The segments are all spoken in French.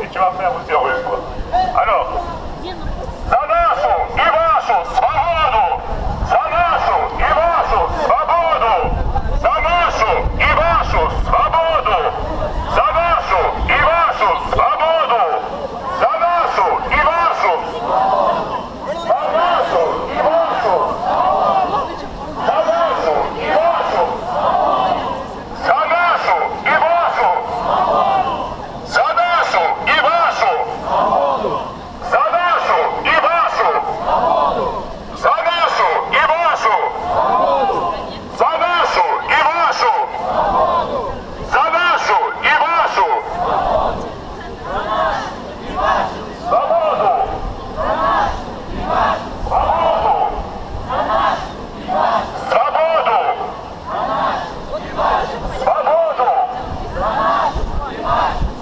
et tu vas faire aussi en russe, quoi. Alors, za našu i vašu slobodu, za našu i vašu slobodu, za našu i vašu slobodu, za našu i vašu slobodu, za našu i vašu, za našu i vašu, za našu i vašu, za našu i vašu, za našu i vašu, za našu i vašu, za našu i vašu, za našu i vašu, za našu i vašu, slobodu, slobodu, slobodu, slobodu,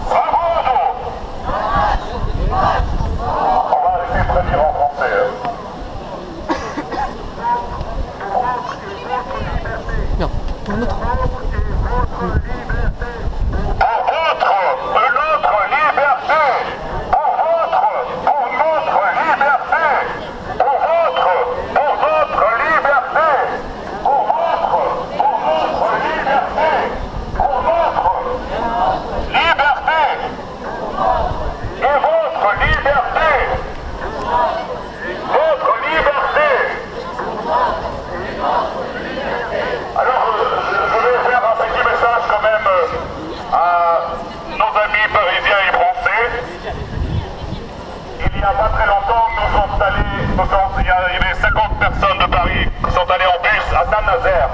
slobodu. On va arrêter de traduire en français. Non, pour notre... Pour notre liberté, pour notre liberté, pour notre liberté, pour notre liberté, pour notre liberté, et votre liberté, votre liberté. Alors, je vais faire un petit message quand même à nos amis parisiens et français. Il n'y a pas très longtemps, il y avait 50 personnes de Paris qui sont allées en bus à Saint-Nazaire.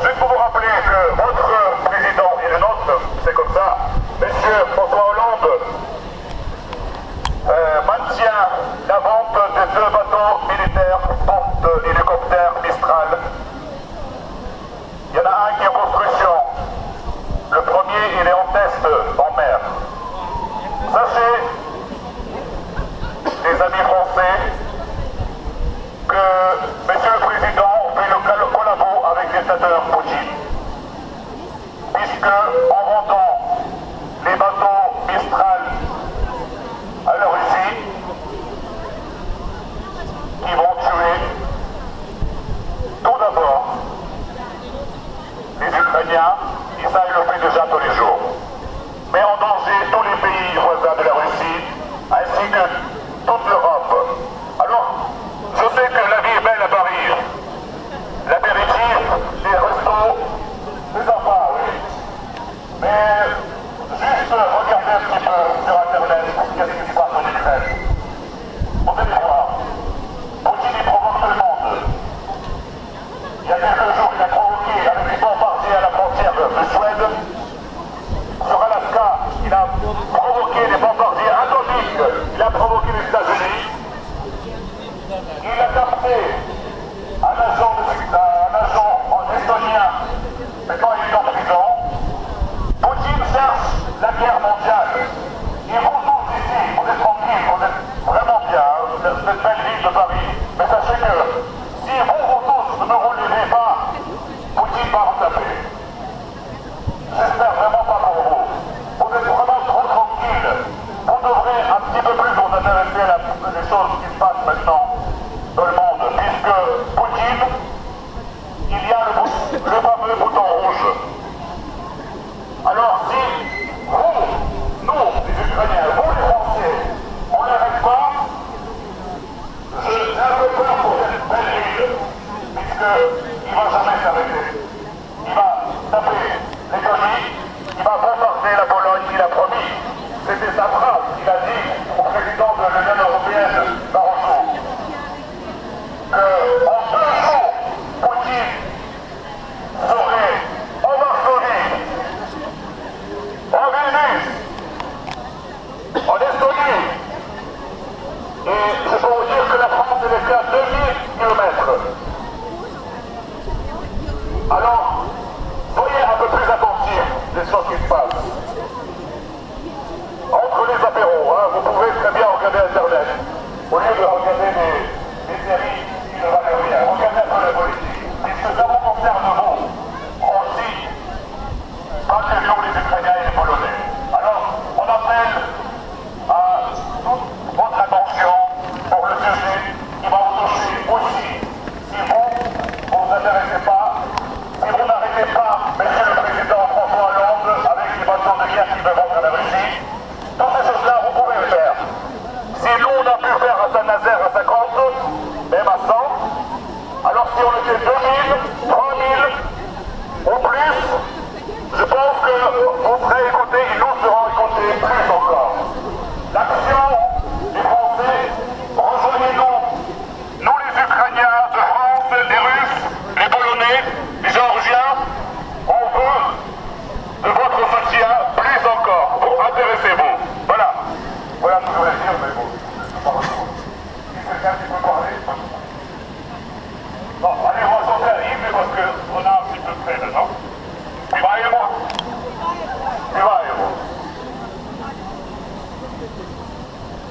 Juste pour vous rappeler que votre président et le nôtre, c'est comme ça, Monsieur François Hollande, maintient la vente de 2 bateaux militaires porte-hélicoptères Mistral. Il y en a un qui est en construction. Le premier, il est en test en mer. Sachez, les amis français, que Monsieur le Président fait le collabo avec le dictateur Poutine. Puisque, en vendant les bateaux Mistral à la Russie, qui vont tuer tout d'abord les Ukrainiens, et ça ils le fait déjà tous les jours, mais en danger tous les pays voisins de la Russie, ainsi que toute l'Europe. Alors, je sais que la vie est belle à Paris, l'apéritif, les restos, les enfants, oui, mais juste regardez un petit peu sur Internet qu'est-ce qui se passe en Ukraine. Vous allez voir, Poutine il provoque tout le monde. Il y a quelques jours, il a provoqué avec les bombardiers à la frontière de Suède. Sur Alaska, il a provoqué des bombardiers atomiques. Il a provoqué les États-Unis. Il a capté un agent estonien. Maintenant, il est en prison. Poutine cherche la guerre mondiale. Et vous tous ici, vous êtes tranquilles, vous êtes vraiment bien, cette belle ville de Paris. Mais sachez que si vous tous ne vous levez pas, Poutine va vous taper. J'espère vraiment pas pour vous. Vous êtes vraiment trop tranquille. Vous devrez un petit peu plus vous intéresser à les choses qui se passent maintenant dans le monde. Puisque Poutine, il y a le fameux bouton rouge. Alors si vous, nous, les Ukrainiens, vous les Français, on n'arrête pas, j'ai un peu peur pour cette belle ville, puisqu'il ne va jamais s'arrêter. Il va taper l'Estonie, il va bombarder la Pologne, il a promis. C'était sa phrase qu'il a dit au président de l'Union européenne, Barroso, qu'en 2 jours, Poutine serait en Varsovie, en Vilnius, en Estonie. Et je peux vous dire que la France est à 2000 km. Alors, soyez un peu plus attentifs des choses qui se passent. Entre les apéros, vous pouvez très bien regarder Internet. Au lieu de regarder des séries qui ne valent rien, regardez un peu la politique. Puisque ça vous concerne vous aussi, pas que nous les Ukrainiens et les Polonais. Alors, on appelle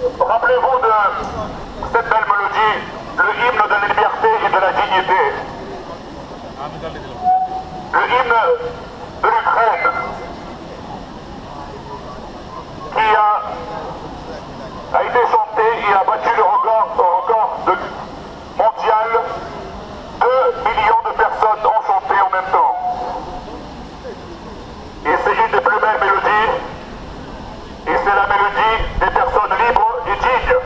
Rappelez-vous de cette belle mélodie, le hymne de la liberté et de la dignité. Le hymne de l'Ukraine qui a été chanté et a battu le record mondial. 2 millions de personnes ont chanté en même temps. Et c'est une des plus belles mélodies. Et c'est la mélodie des personnes libres et dignes.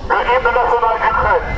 Le hymne national d'Ukraine.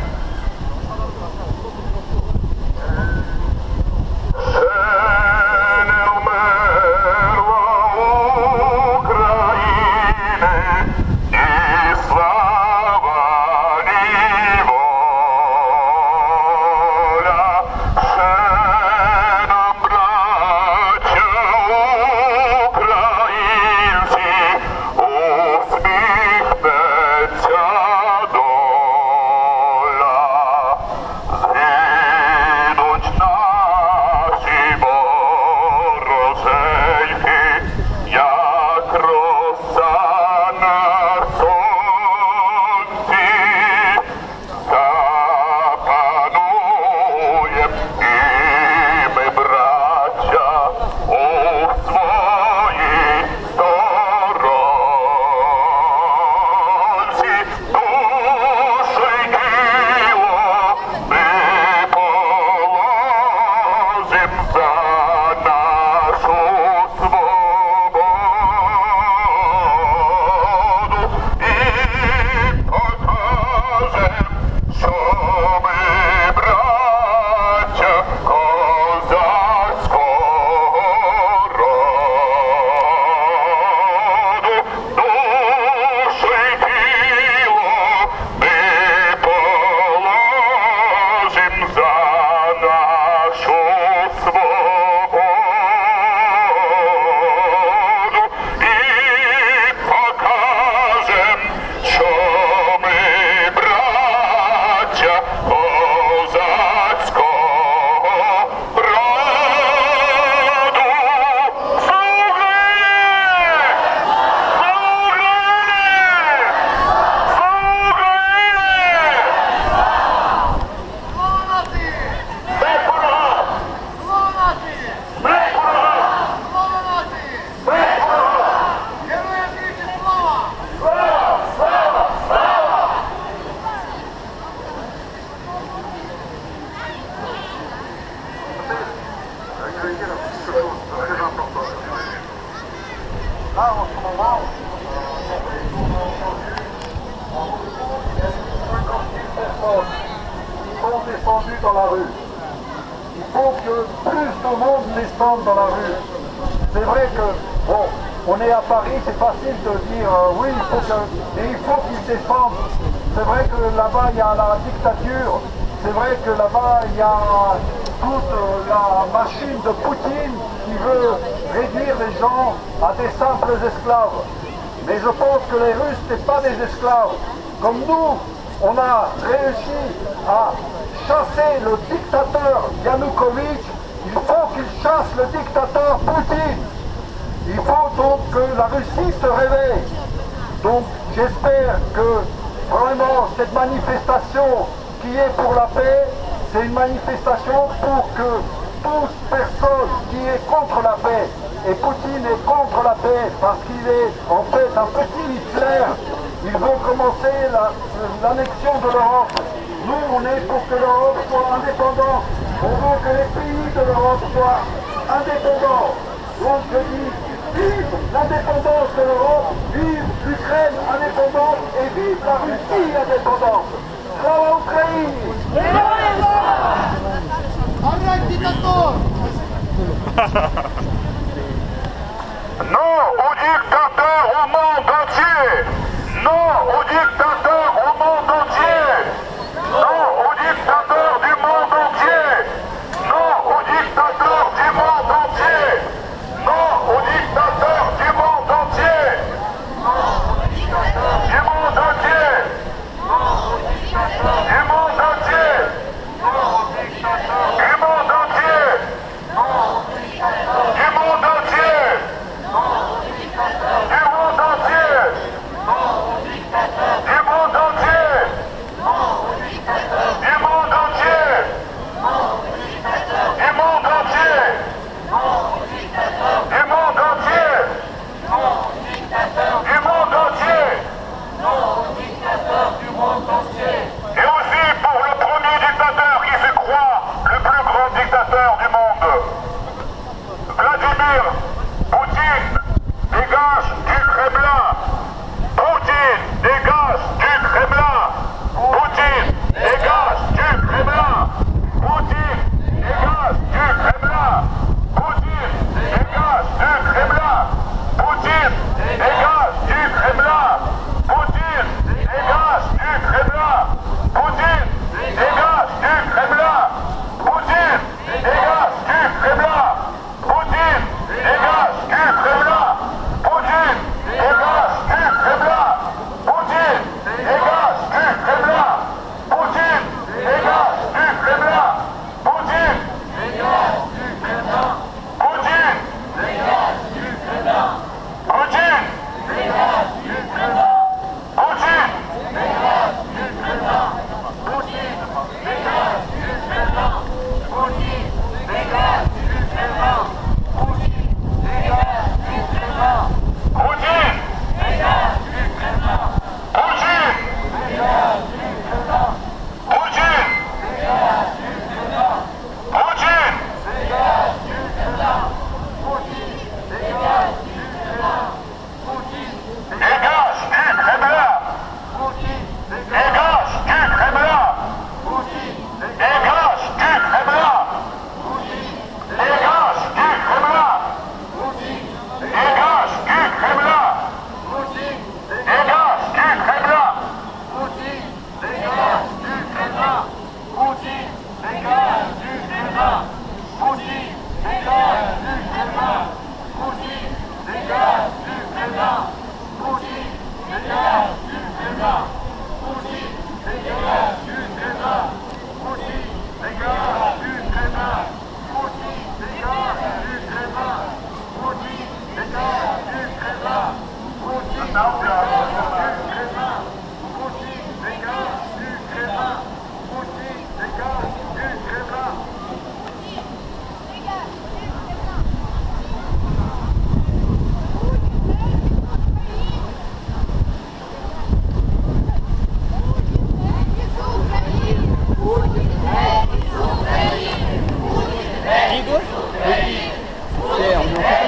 Là, en ce moment, il y a 50 000 personnes qui sont descendues dans la rue. Il faut que plus de monde descende dans la rue. C'est vrai que, bon, on est à Paris, c'est facile de dire oui, il faut qu'ils descendent. C'est vrai que là-bas, il y a la dictature. C'est vrai que là-bas, il y a toute la machine de Poutine qui veut réduire les gens à des simples esclaves. Mais je pense que les Russes, ce n'est pas des esclaves. Comme nous, on a réussi à chasser le dictateur Yanukovych, il faut qu'il chasse le dictateur Poutine. Il faut donc que la Russie se réveille. Donc j'espère que vraiment cette manifestation qui est pour la paix, c'est une manifestation pour que toute personne qui est contre la paix, et Poutine est contre la paix parce qu'il est en fait un petit Hitler, il veut commencer l'annexion de l'Europe. Nous, on est pour que l'Europe soit indépendante. On veut que les pays de l'Europe soient indépendants. Donc je dis, vive l'indépendance de l'Europe, vive l'Ukraine indépendante et vive la Russie indépendante. Slava Ukraine! Non au dictateur au monde entier! Non au dictateur au monde entier! Non au dictateur du monde entier! Non au dictateur du monde entier! Non au dictateur du monde entier! Du monde entier! Du monde entier! Du monde entier! Du monde entier! Du monde entier!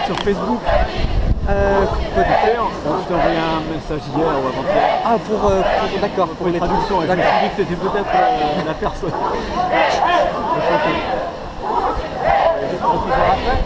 Sur Facebook. Quoi tu faire? Je t'ai envoyé un message hier ou avant-hier. Ah, d'accord, pour les traductions. Je me suis dit que c'était peut-être la personne. On peut faire après?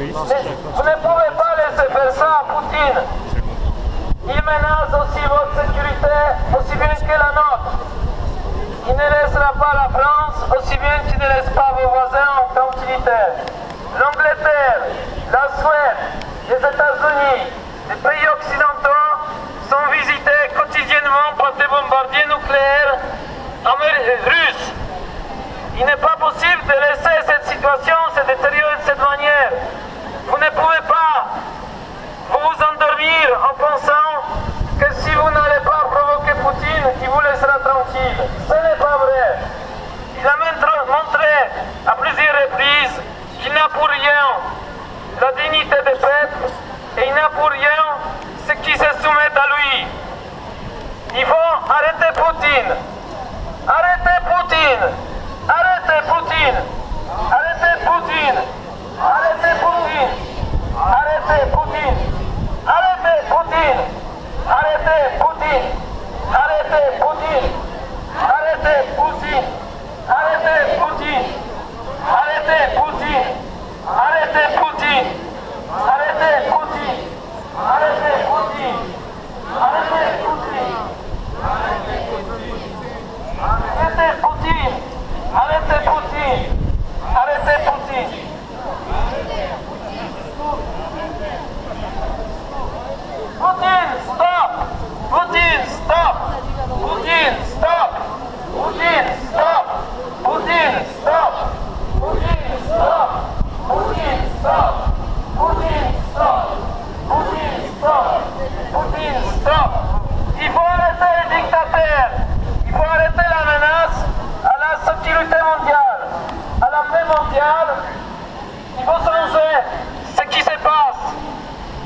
Vous ne pouvez pas laisser faire ça, Poutine. Il menace aussi votre sécurité, aussi bien que la nôtre. Il ne laissera pas la France, aussi bien qu'il ne laisse pas vos voisins en tranquillité. L'Angleterre, la Suède, les États-Unis, les pays occidentaux sont visités quotidiennement par des bombardiers nucléaires russes. Il n'est pas possible de laisser cette situation se détériorer de cette manière. Vous ne pouvez pas vous endormir en pensant que si vous n'allez pas provoquer Poutine, il vous laissera tranquille. Ce n'est pas vrai. Il a montré à plusieurs reprises qu'il n'a pour rien la dignité des peuples et il n'a pour rien ceux qui se soumettent à lui. Il faut arrêter Poutine. Arrêtez Poutine. Arrêtez Poutine. Arrêtez Poutine. Arrêtez Poutine. Arrêtez Poutine. Arrêtez Poutine. Arrêtez Poutine. Arrêtez Poutine. Arrêtez Poutine. Arrêtez Poutine. Arrêtez Poutine. Arrêtez Poutine. Arrêtez Poutine. Arrêtez Poutine. Arrêtez Poutine. Arrêtez Poutine. Arrêtez Poutine. Arrêtez Poutine. Arrêtez Poutine. Poutine, stop! Poutine, stop! Poutine, stop! Poutine, stop! Poutine, stop! Poutine, stop! Poutine, stop! Poutine, stop! Poutine, stop! Poutine, stop! Il faut arrêter les dictateurs! Il faut arrêter la menace à la sécurité mondiale, à la paix mondiale. Il faut changer ce qui se passe,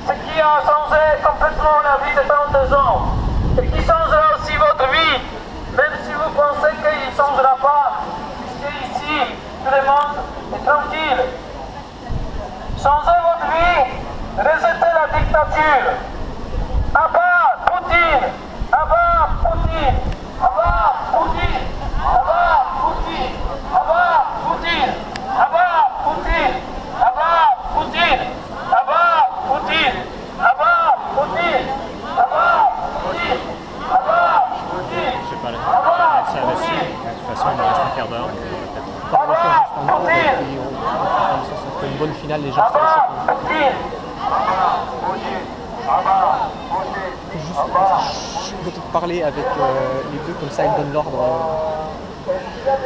ce qui a changé complètement la vie de tant de gens, et qui changera aussi votre vie, même si vous pensez qu'il ne changera pas, puisque ici, tout le monde est tranquille. Changez votre vie, rejetez la dictature. À bas Poutine! À bas Poutine! À bas Poutine! À bas Poutine! À bas Poutine! À bas Poutine! À bas Poutine! À bas Poutine! À bas Poutine! À bas Poutine! À bas Poutine! Je sais pas, ça va dessus. De toute façon, il nous reste un quart d'heure. À bas Poutine! Ça fait une bonne finale, les gens À se bas laissent. Poutine! Je peux peut-être parler avec les deux, comme ça ils donnent l'ordre.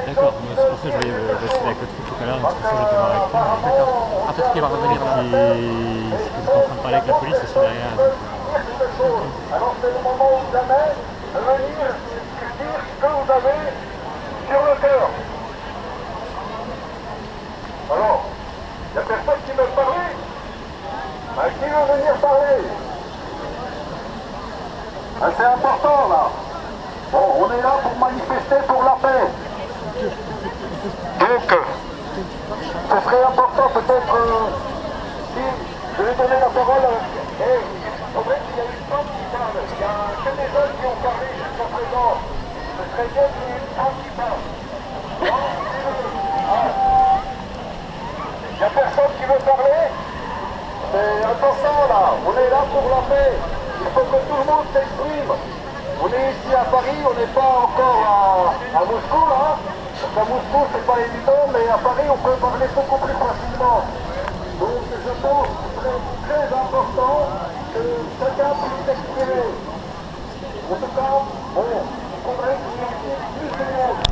D'accord, c'est pour ça que je voulais bosser avec le truc tout à l'heure, donc c'est pour ça que j'étais voir avec lui. D'accord. Ah, peut-être qu'il va revenir là. Et j'étais en train de parler avec la police aussi derrière. Alors c'est le moment ou jamais de venir dire ce que vous avez sur le cœur. Alors, il n'y a personne qui veut parler. Qui veut venir parler? C'est important là. Bon, on est là pour manifester pour la paix. Donc, ce serait important peut-être si je vais donner la parole à... En fait, il y a une femme qui très bienvenue, tranquillement. Il n'y a personne qui veut parler? Mais attention là, on est là pour la paix. Il faut que tout le monde s'exprime. On est ici à Paris, on n'est pas encore à Moscou là. Parce qu'à Moscou c'est pas évident, mais à Paris on peut parler beaucoup plus facilement. Donc je pense que c'est très important que chacun puisse s'exprimer. En tout cas, bon, il faudrait qu'il y ait plus de monde.